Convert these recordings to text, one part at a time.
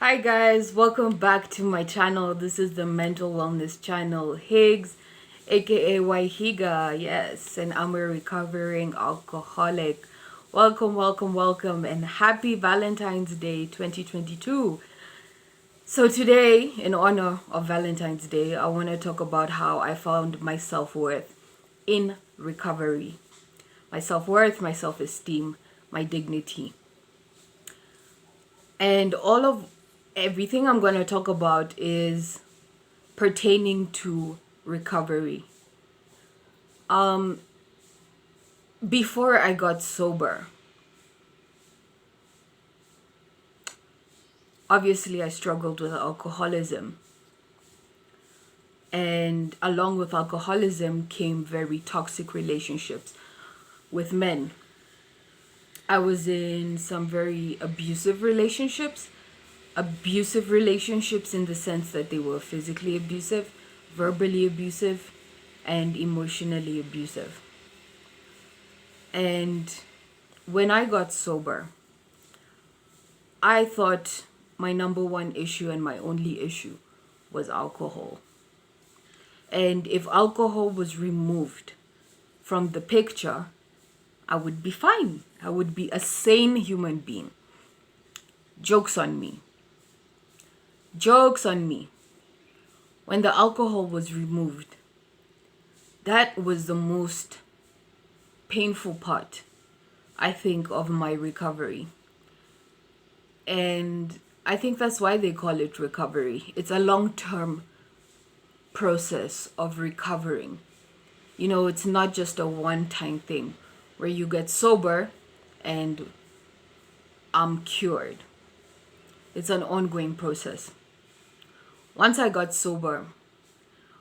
Hi guys, welcome back to my channel. This is the mental wellness channel, Higgs, aka Waihiga. Yes, and I'm a recovering alcoholic. Welcome, and happy Valentine's Day 2022. So today, in honor of Valentine's Day, I want to talk about how I found my self-worth in recovery. My self-worth, my self-esteem, my dignity. And all of everything I'm going to talk about is pertaining to recovery. Before I got sober, obviously I struggled with alcoholism. And along with alcoholism came very toxic relationships with men. I was in some very abusive relationships in the sense that they were physically abusive, verbally abusive, and emotionally abusive. And when I got sober, I thought my number one issue and my only issue was alcohol. And if alcohol was removed from the picture, I would be fine. I would be a sane human being. Joke's on me. Joke's on me. When the alcohol was removed, that was the most painful part, I think, of my recovery. And I think that's why they call it recovery. It's a long-term process of recovering. You know, it's not just a one-time thing where you get sober and I'm cured. It's an ongoing process. Once I got sober,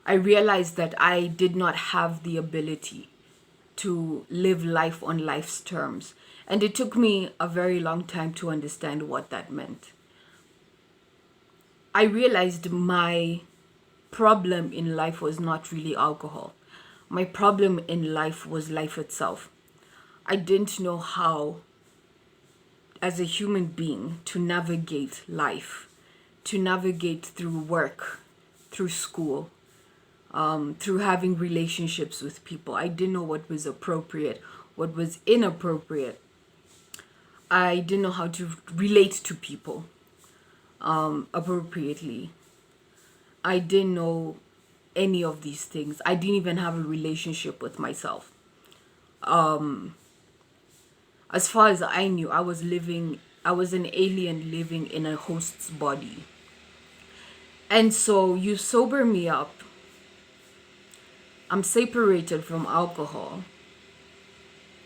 I realized that I did not have the ability to live life on life's terms. And it took me a very long time to understand what that meant. I realized my problem in life was not really alcohol. My problem in life was life itself. I didn't know how, as a human being, to navigate life, to navigate through work, through school, through having relationships with people. I didn't know what was appropriate, what was inappropriate. I didn't know how to relate to people appropriately. I didn't know any of these things. I didn't even have a relationship with myself. As far as I knew, I was an alien living in a host's body. And so you sober me up. I'm separated from alcohol.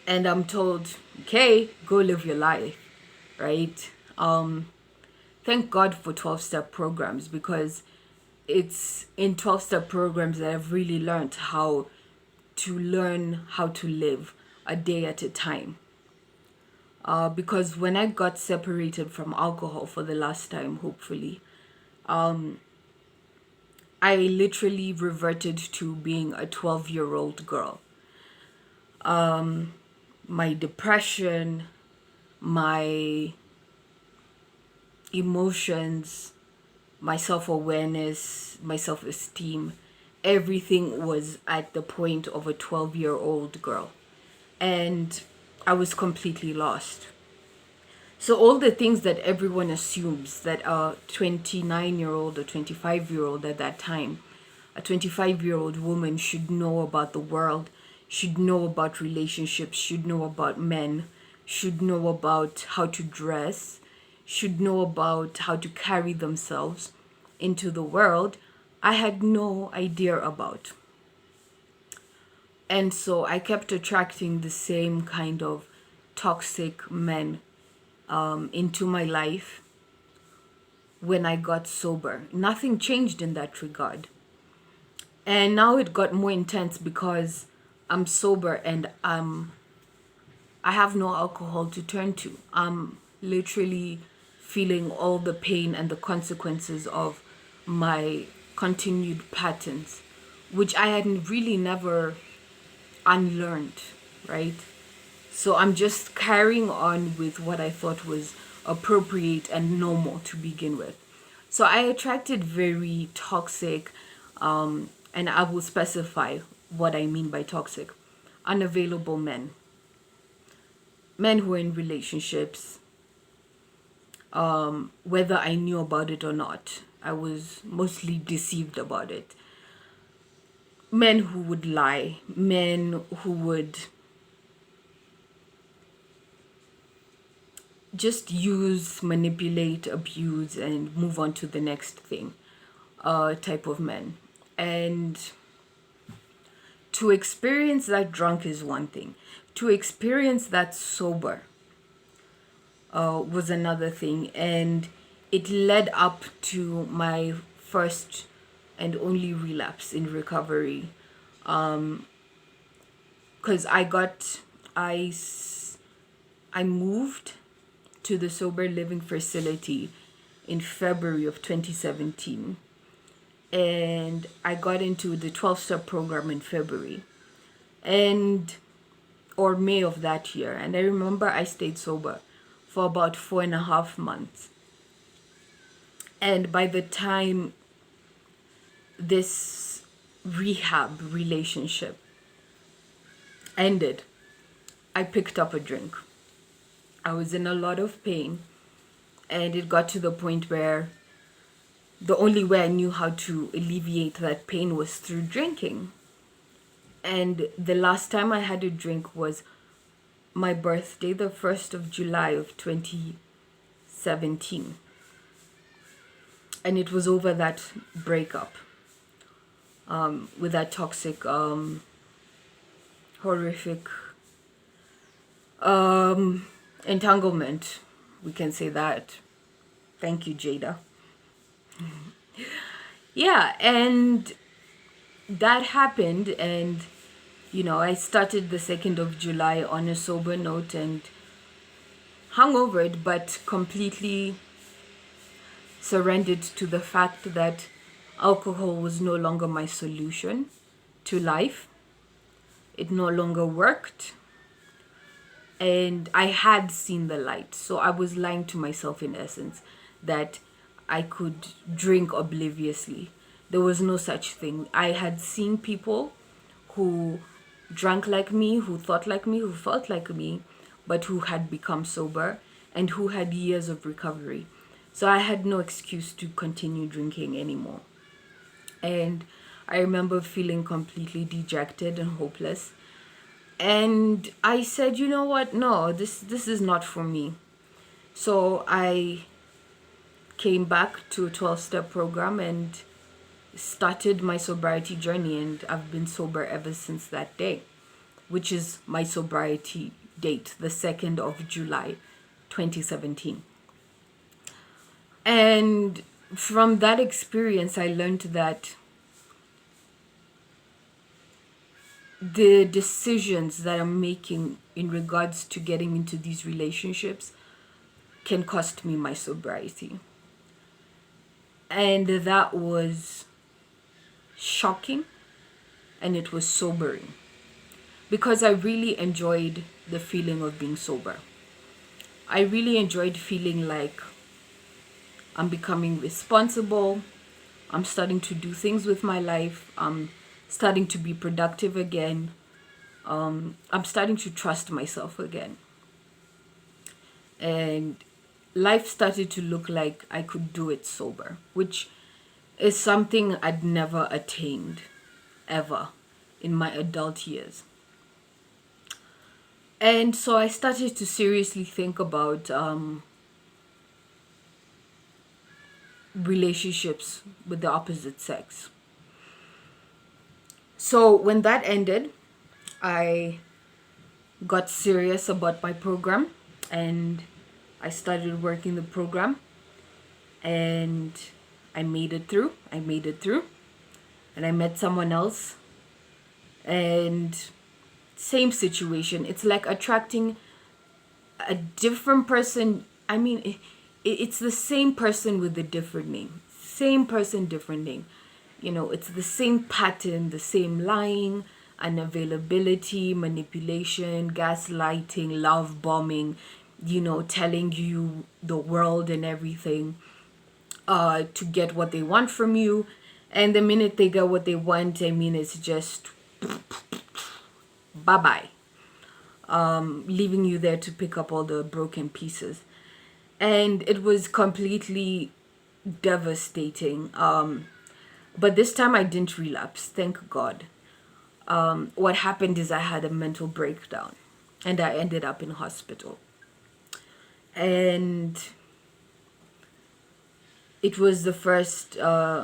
And I'm told, okay, go live your life, right? Thank God for 12-step programs, because it's in 12-step programs that I've really learned how to live a day at a time. Because when I got separated from alcohol for the last time, hopefully, I literally reverted to being a 12-year-old girl. My depression, my emotions, my self-awareness, my self-esteem, everything was at the point of a 12-year-old girl. And I was completely lost. So all the things that everyone assumes that a 29-year-old or 25-year-old at that time, a 25-year-old woman should know about the world, should know about relationships, should know about men, should know about how to dress, should know about how to carry themselves into the world, I had no idea about. And so I kept attracting the same kind of toxic men into my life when I got sober. Nothing changed in that regard. And now it got more intense because I'm sober and I have no alcohol to turn to. I'm literally feeling all the pain and the consequences of my continued patterns, which I had really never unlearned, right? So I'm just carrying on with what I thought was appropriate and normal to begin with. So I attracted very toxic, and I will specify what I mean by toxic, unavailable men. Men who are in relationships, whether I knew about it or not. I was mostly deceived about it. Men who would lie, men who would just use, manipulate, abuse, and move on to the next thing, type of men. And to experience that drunk is one thing, to experience that sober was another thing. And it led up to my first and only relapse in recovery. Because I, I moved to the sober living facility in February of 2017. And I got into the 12-step program in February or May of that year. And I remember I stayed sober for about 4.5 months. And by the time this rehab relationship ended, I picked up a drink. I was in a lot of pain, and it got to the point where the only way I knew how to alleviate that pain was through drinking. And the last time I had a drink was my birthday, the 1st of July of 2017. And it was over that breakup, with that toxic, horrific entanglement. We can say that. Thank you, Jada. Yeah, and that happened, and I started the 2nd of July on a sober note and hung over it, but completely surrendered to the fact that alcohol was no longer my solution to life. It no longer worked. And I had seen the light. So I was lying to myself in essence that I could drink obliviously. There was no such thing. I had seen people who drank like me, who thought like me, who felt like me, but who had become sober and who had years of recovery. So I had no excuse to continue drinking anymore. And I remember feeling completely dejected and hopeless. And I said, you know what? No, this is not for me. So I came back to a 12-step program and started my sobriety journey, and I've been sober ever since that day, which is my sobriety date, the 2nd of July 2017. And from that experience, I learned that the decisions that I'm making in regards to getting into these relationships can cost me my sobriety. And that was shocking, and it was sobering, because I really enjoyed the feeling of being sober. I really enjoyed feeling like I'm becoming responsible. I'm starting to do things with my life. I'm starting to be productive again. I'm starting to trust myself again. And life started to look like I could do it sober, which is something I'd never attained ever in my adult years. And so I started to seriously think about relationships with the opposite sex. So when that ended, I got serious about my program, and I started working the program, and I made it through. And I met someone else, and same situation. It's like attracting a different person. I mean, it's the same person with a different name. Same person, different name. It's the same pattern, the same lying, unavailability, manipulation, gaslighting, love bombing, telling you the world and everything. to get what they want from you. And the minute they get what they want, I mean, it's just bye bye, leaving you there to pick up all the broken pieces. And it was completely devastating. But this time I didn't relapse, thank God. What happened is I had a mental breakdown and I ended up in hospital. And it was the first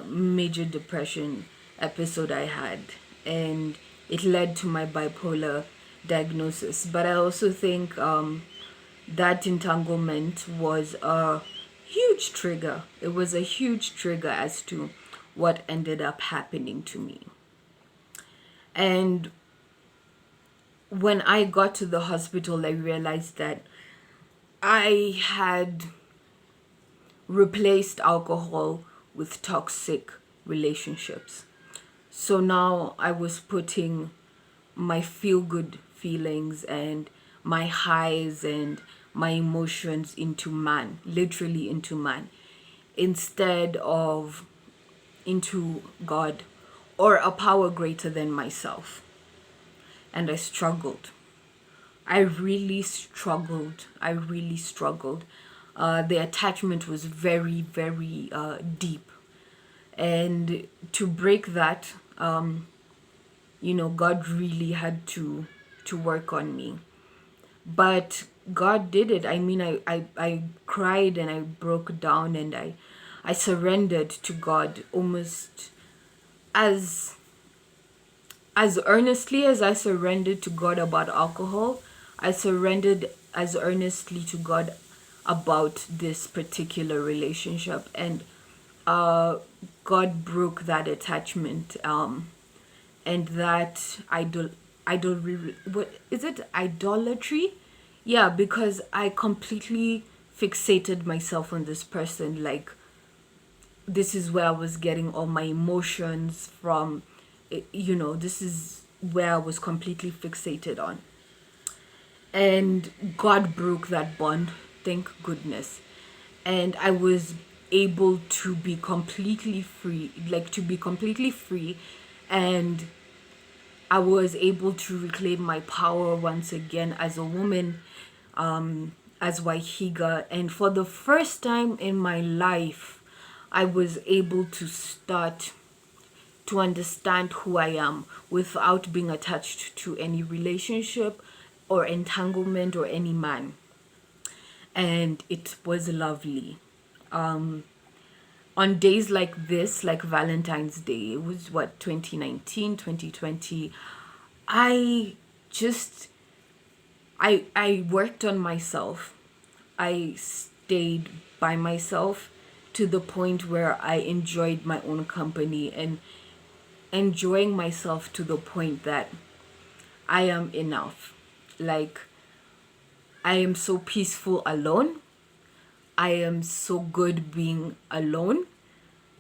major depression episode I had, and it led to my bipolar diagnosis. But I also think that entanglement was a huge trigger. It was a huge trigger as to what ended up happening to me. And when I got to the hospital, I realized that I had replaced alcohol with toxic relationships. So now I was putting my feel good feelings and my highs and my emotions into man, literally into man, instead of into God or a power greater than myself. And I struggled. I really struggled. I really struggled. The attachment was very, very deep. And to break that, God really had to work on me. But God did it. I mean, I cried and I broke down and I surrendered to God almost as as earnestly as I surrendered to God about alcohol. I surrendered as earnestly to God about this particular relationship, and God broke that attachment, and that what is it, idolatry? Yeah, because I completely fixated myself on this person. Like, this is where I was getting all my emotions from. This is where I was completely fixated on. And God broke that bond, thank goodness. And I was able to be completely free, and I was able to reclaim my power once again as a woman, as Waihiga. And for the first time in my life, I was able to start to understand who I am without being attached to any relationship or entanglement or any man. And it was lovely. On days like this, like Valentine's Day, it was what, 2019, 2020, I just, I worked on myself. I stayed by myself to the point where I enjoyed my own company and enjoying myself to the point that I am enough. Like, I am so peaceful alone. I am so good being alone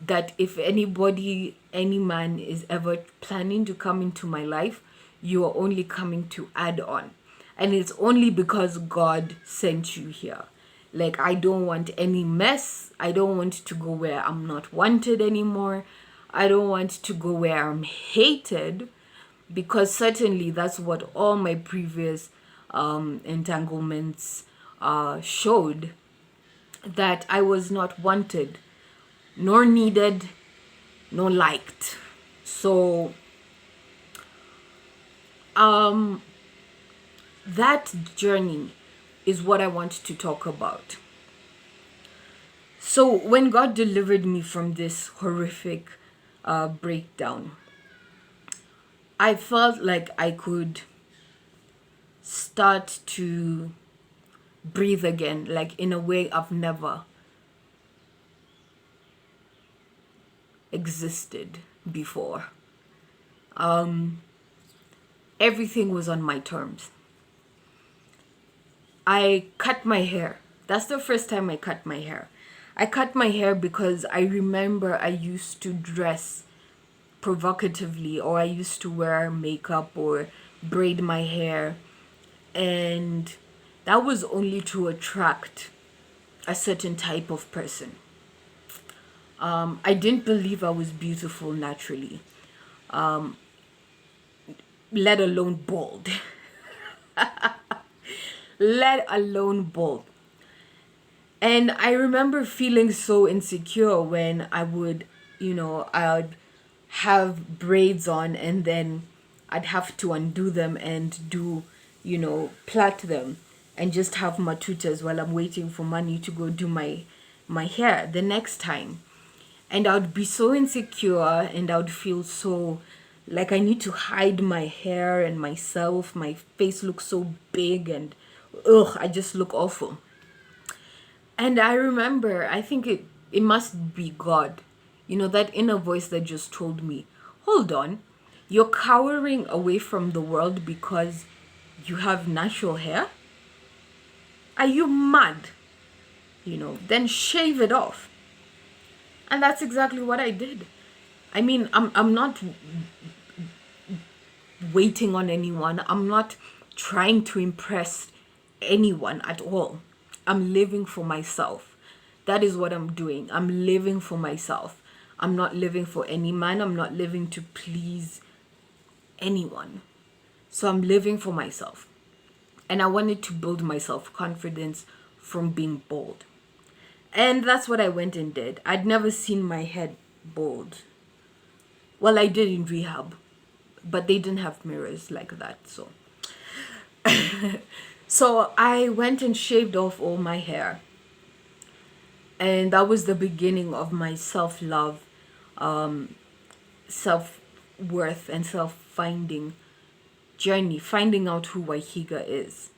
that if anybody, any man is ever planning to come into my life, you are only coming to add on. And it's only because God sent you here. Like, I don't want any mess. I don't want to go where I'm not wanted anymore. I don't want to go where I'm hated, because certainly that's what all my previous entanglements showed, that I was not wanted, nor needed, nor liked. So that journey is what I want to talk about. So when God delivered me from this horrific breakdown, I felt like I could start to breathe again, like in a way I've never existed before. Everything was on my terms. I cut my hair. That's the first time I cut my hair. I cut my hair because I remember I used to dress provocatively, or I used to wear makeup or braid my hair, and that was only to attract a certain type of person. I didn't believe I was beautiful naturally, let alone bald. Let alone bald. And I remember feeling so insecure when I would, I'd have braids on and then I'd have to undo them and do, plait them and just have matutas while I'm waiting for money to go do my hair the next time. And I would be so insecure and I would feel so like I need to hide my hair and myself. My face looks so big and ugh, I just look awful. And I remember, I think it must be God, that inner voice that just told me, hold on, you're cowering away from the world because you have natural hair? Are you mad? Then shave it off. And that's exactly what I did. I mean, I'm not waiting on anyone. I'm not trying to impress anyone at all. I'm living for myself. That is what I'm doing. I'm living for myself. I'm not living for any man. I'm not living to please anyone. So I'm living for myself. And I wanted to build my self confidence from being bold. And that's what I went and did. I'd never seen my head bald. Well, I did in rehab, but they didn't have mirrors like that. So I went and shaved off all my hair. And that was the beginning of my self-love, self-worth, and self-finding journey, finding out who Wahiga is,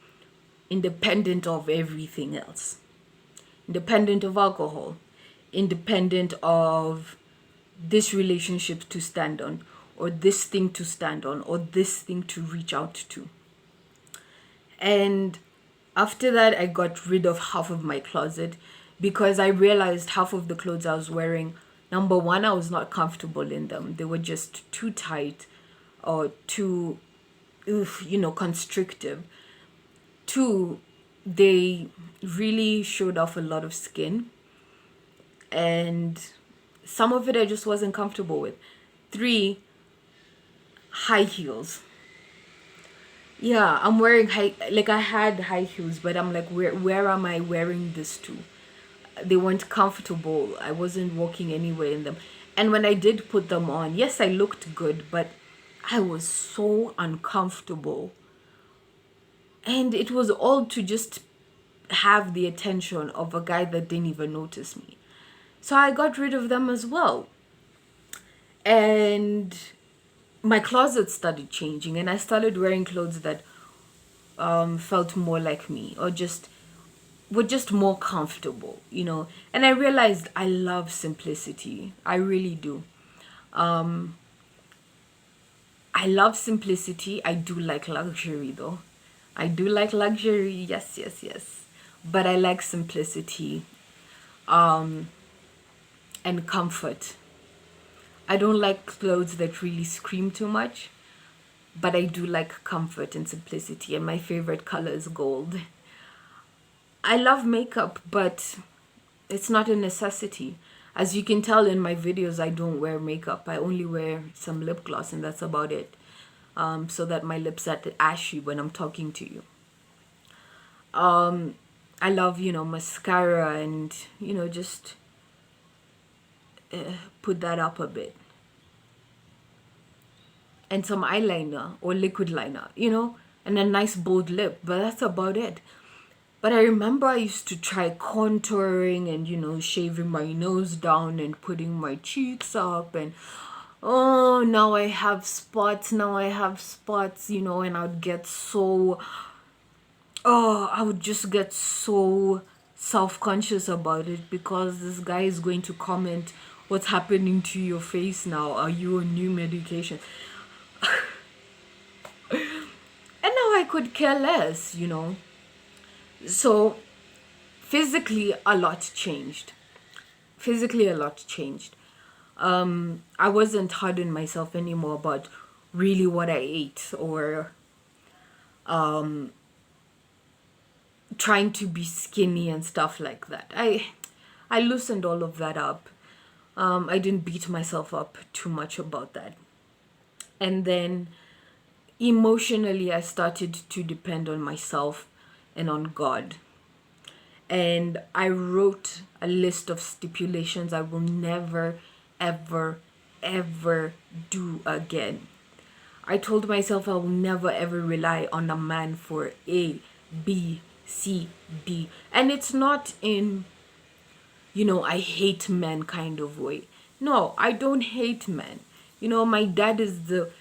independent of everything else, independent of alcohol, independent of this relationship to stand on, or this thing to stand on, or this thing to reach out to. And after that, I got rid of half of my closet because I realized half of the clothes I was wearing, number one, I was not comfortable in them. They were just too tight or too, constrictive. Two, they really showed off a lot of skin. And some of it I just wasn't comfortable with. Three, high heels. Yeah, I'm wearing I had high heels, but I'm like, where am I wearing this to? They weren't comfortable. I wasn't walking anywhere in them. And when I did put them on, yes, I looked good, but I was so uncomfortable. And it was all to just have the attention of a guy that didn't even notice me. So I got rid of them as well. And my closet started changing and I started wearing clothes that felt more like me or just were just more comfortable, And I realized I love simplicity. I really do. I love simplicity. I do like luxury though. I do like luxury. Yes, yes, yes. But I like simplicity and comfort. I don't like clothes that really scream too much, but I do like comfort and simplicity, and my favorite color is gold. I love makeup, but it's not a necessity. As you can tell in my videos, I don't wear makeup. I only wear some lip gloss, and that's about it. So that my lips are ashy when I'm talking to you. I love, mascara and, just put that up a bit. And some eyeliner or liquid liner, and a nice bold lip, but that's about it. But I remember I used to try contouring and, shaving my nose down and putting my cheeks up. And oh, now I have spots, and I would get so, I would just get so self-conscious about it because this guy is going to comment, what's happening to your face now? Are you on new medication? And now I could care less. So physically a lot changed. I wasn't hard on myself anymore about really what I ate or trying to be skinny and stuff like that. I loosened all of that up. I didn't beat myself up too much about that. And then emotionally, I started to depend on myself and on God. And I wrote a list of stipulations I will never, ever, ever do again. I told myself I will never ever rely on a man for A, B, C, D. And it's not in, I hate men kind of way. No, I don't hate men. My dad is the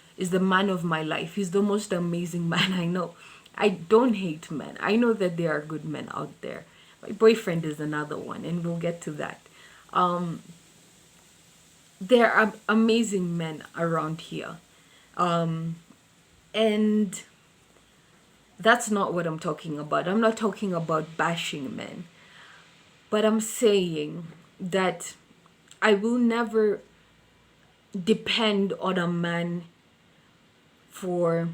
man of my life. He's the most amazing man I know. I don't hate men. I know that there are good men out there. My boyfriend is another one, and we'll get to that. There are amazing men around here. And that's not what I'm talking about. I'm not talking about bashing men. But I'm saying that I will never depend on a man for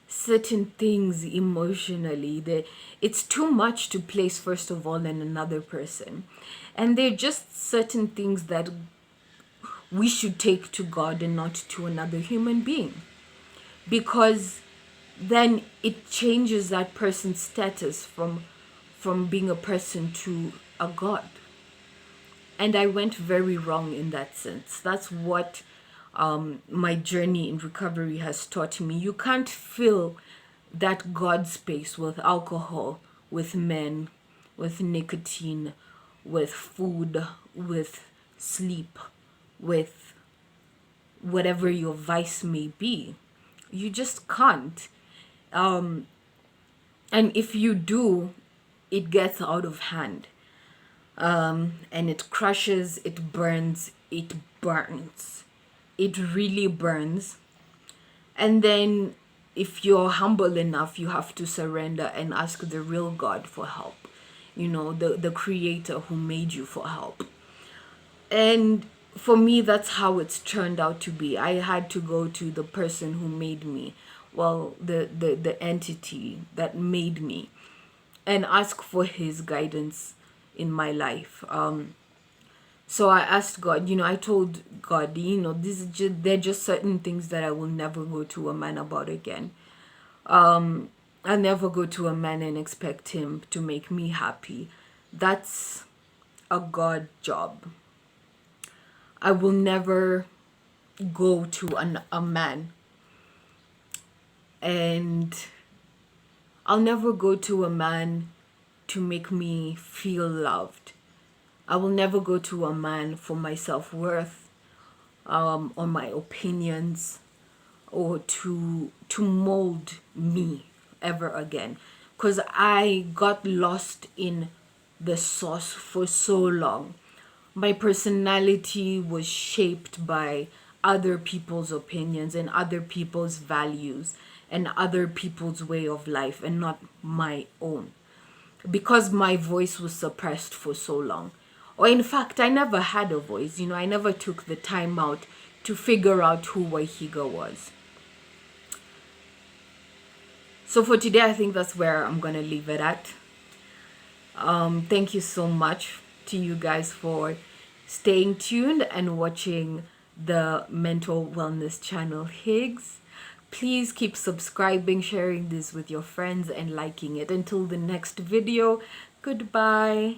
certain things emotionally. It's too much to place, first of all, in another person. And they're just certain things that we should take to God and not to another human being. Because then it changes that person's status from being a person to a God. And I went very wrong in that sense. That's what my journey in recovery has taught me. You can't fill that God space with alcohol, with men, with nicotine, with food, with sleep, with whatever your vice may be. You just can't. And if you do, it gets out of hand. And it crushes, it burns, it burns. It really burns. And then, if you're humble enough, you have to surrender and ask the real God for help. The creator who made you for help. And for me, that's how it's turned out to be. I had to go to the person who made me, well, the entity that made me, and ask for his guidance in my life. So I asked God, I told God, this is they're just certain things that I will never go to a man about again. I'll never go to a man and expect him to make me happy. That's a God job. I will never go to a man, and I'll never go to a man to make me feel loved. I will never go to a man for my self-worth, or my opinions, or to mold me ever again. Because I got lost in the sauce for so long. My personality was shaped by other people's opinions and other people's values and other people's way of life, and not my own, because my voice was suppressed for so long. Or in fact, I never had a voice. I never took the time out to figure out who Wahiga was. So for today, I think that's where I'm going to leave it at. Thank you so much to you guys for staying tuned and watching the mental wellness channel Higgs. Please keep subscribing, sharing this with your friends, and liking it. Until the next video, goodbye.